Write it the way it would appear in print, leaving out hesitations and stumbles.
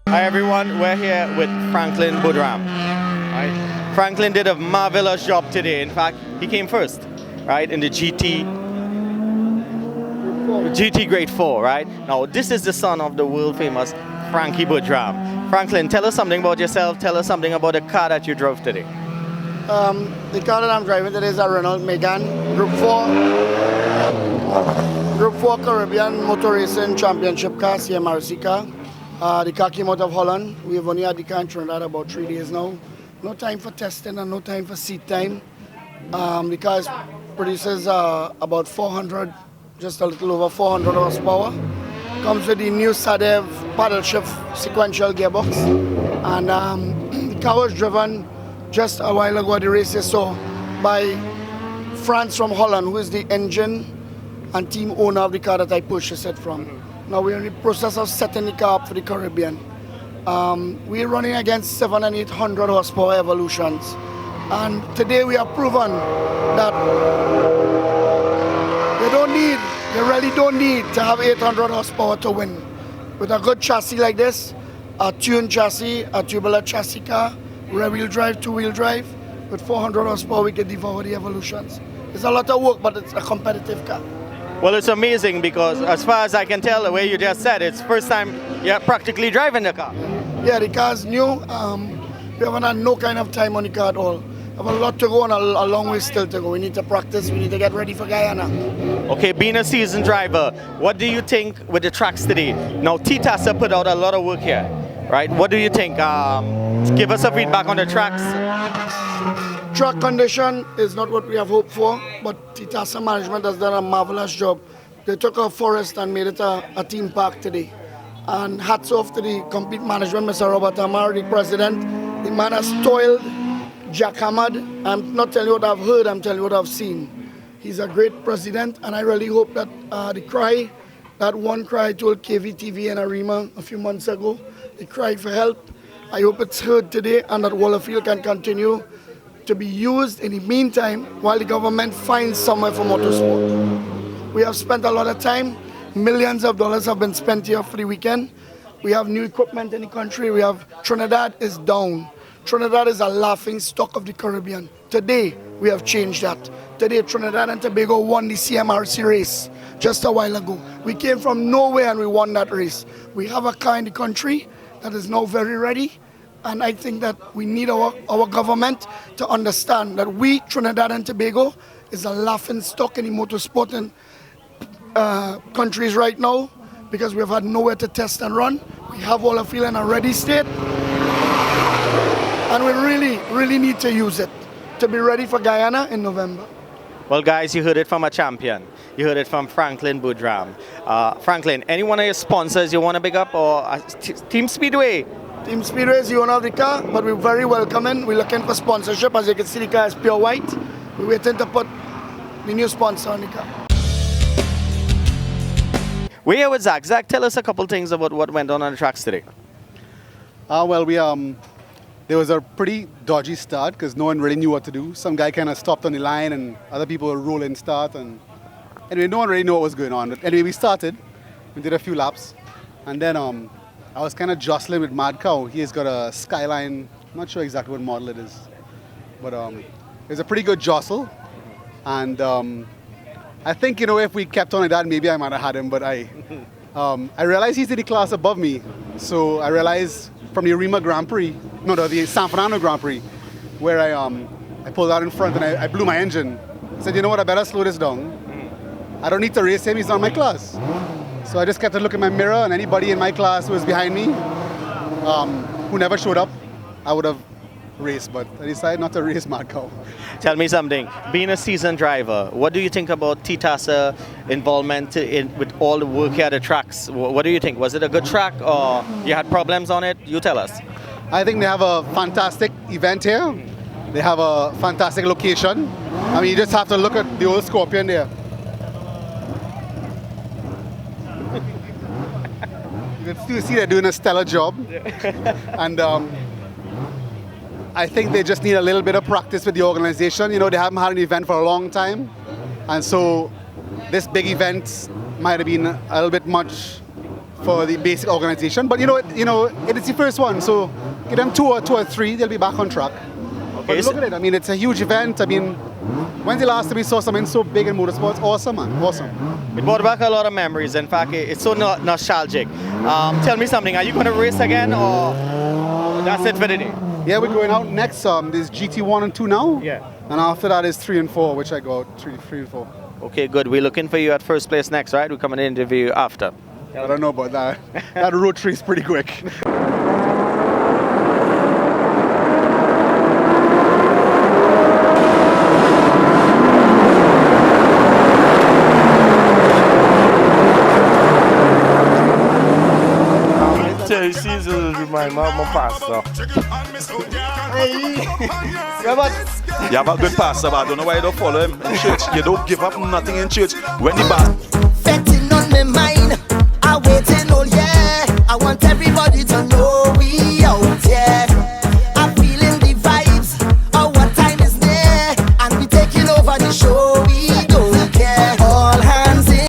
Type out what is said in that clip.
Hi everyone, we're here with Franklyn BOODRAM. Right? Franklyn did a marvelous job today. In fact, he came first, right, in the GT Grade 4, right? Now, this is the son of the world famous Frankie BOODRAM. Franklyn, tell us something about yourself. Tell us something about the car that you drove today. The car that I'm driving today is a Renault Megane Group 4 Caribbean Motor Racing Championship car, CMRC car. The car came out of Holland. We've only had the car in Trinidad about 3 days now. No time for testing and no time for seat time. The car produces about 400, just a little over 400 horsepower. Comes with the new Sadev paddle shift sequential gearbox. And the car was driven just a while ago at the race you saw by Frans from Holland, who is the engine and team owner of the car that I purchased it from. Now we're in the process of setting the car up for the Caribbean. We're running against 700 and 800 horsepower evolutions. And today we have proven that you really don't need to have 800 horsepower to win. With a good chassis like this, a tuned chassis, a tubular chassis car, rear-wheel drive, two-wheel drive, with 400 horsepower we can devour the evolutions. It's a lot of work, but it's a competitive car. Well, it's amazing because as far as I can tell, the way you just said, it's first time you're practically driving the car. Yeah, the car's new. We haven't had no kind of time on the car at all. We have a lot to go and a long way still to go. We need to practice, we need to get ready for Guyana. Okay, being a seasoned driver, what do you think with the tracks today? Now, Titasa put out a lot of work here, right? What do you think? Give us a feedback on the tracks. Track condition is not what we have hoped for, but Titasa management has done a marvelous job. They took a forest and made it a theme park today. And hats off to the complete management, Mr. Robert Amar, the president. The man has toiled, jackhammered. I'm not telling you what I've heard, I'm telling you what I've seen. He's a great president, and I really hope that that one cry I told KVTV and Arima a few months ago, the cry for help, I hope it's heard today and that Wallerfield can continue to be used in the meantime while the government finds somewhere for motorsport. We have spent a lot of time. Millions of dollars have been spent here for the weekend. We have new equipment in the country. We have Trinidad is down. Trinidad is a laughing stock of the Caribbean. Today, we have changed that. Today, Trinidad and Tobago won the CMRC race just a while ago. We came from nowhere and we won that race. We have a car in the country that is now very ready. And I think that we need our government to understand that we, Trinidad and Tobago, is a laughing stock in the motorsport in countries right now because we have had nowhere to test and run. We have Wallerfield in a ready state. And we really need to use it to be ready for Guyana in November. Well, guys, you heard it from a champion. You heard it from Franklyn BOODRAM. Franklyn, any one of your sponsors you want to big up or Team Speedway? Team Speedway is the owner of the car, but we're very welcoming. We're looking for sponsorship. As you can see, the car is pure white. We're waiting to put the new sponsor on the car. We're here with Zak. Zak, tell us a couple things about what went on the tracks today. Well, there was a pretty dodgy start because no one really knew what to do. Some guy kind of stopped on the line and other people were rolling start. And anyway, no one really knew what was going on. But anyway, we started. We did a few laps. And then I was kind of jostling with Mad Cow. He has got a Skyline. I'm not sure exactly what model it is. But it was a pretty good jostle. And I think, if we kept on like that, maybe I might have had him. But I realized he's in the class above me. So I realized from the Arima Grand Prix, the San Fernando Grand Prix, where I pulled out in front and I blew my engine. I said, you know what, I better slow this down. I don't need to race him, he's not my class. So I just kept to look in my mirror, and anybody in my class who was behind me, who never showed up, I would have raced, but I decided not to race Mad Cow. Tell me something. Being a seasoned driver, what do you think about Titasa involvement with all the work here at the tracks? What do you think? Was it a good track or you had problems on it? You tell us. I think they have a fantastic event here. They have a fantastic location. I mean, you just have to look at the old Scorpion there. You can still see they're doing a stellar job. And I think they just need a little bit of practice with the organization. They haven't had an event for a long time. And so this big event might have been a little bit much for the basic organization. But you know, it is the first one, so give them two or three, they'll be back on track. But look at it. I mean, it's a huge event. I mean, when's the last time we saw something so big in motorsports? Awesome, man. Awesome. It brought back a lot of memories. In fact, it's so nostalgic. Tell me something. Are you going to race again, or that's it for the day? Yeah, we're going out next. There's GT1 and 2 now. Yeah. And after that is 3 and 4, which I go out 3 and 4. Okay, good. We're looking for you at first place next, right? We're coming to interview you after. I don't know about that. That road tree is pretty quick. Seasons remind me of my pastor. Hey! You have a good pastor, but I don't know why you don't follow him in church. You don't give up nothing in church. When the bad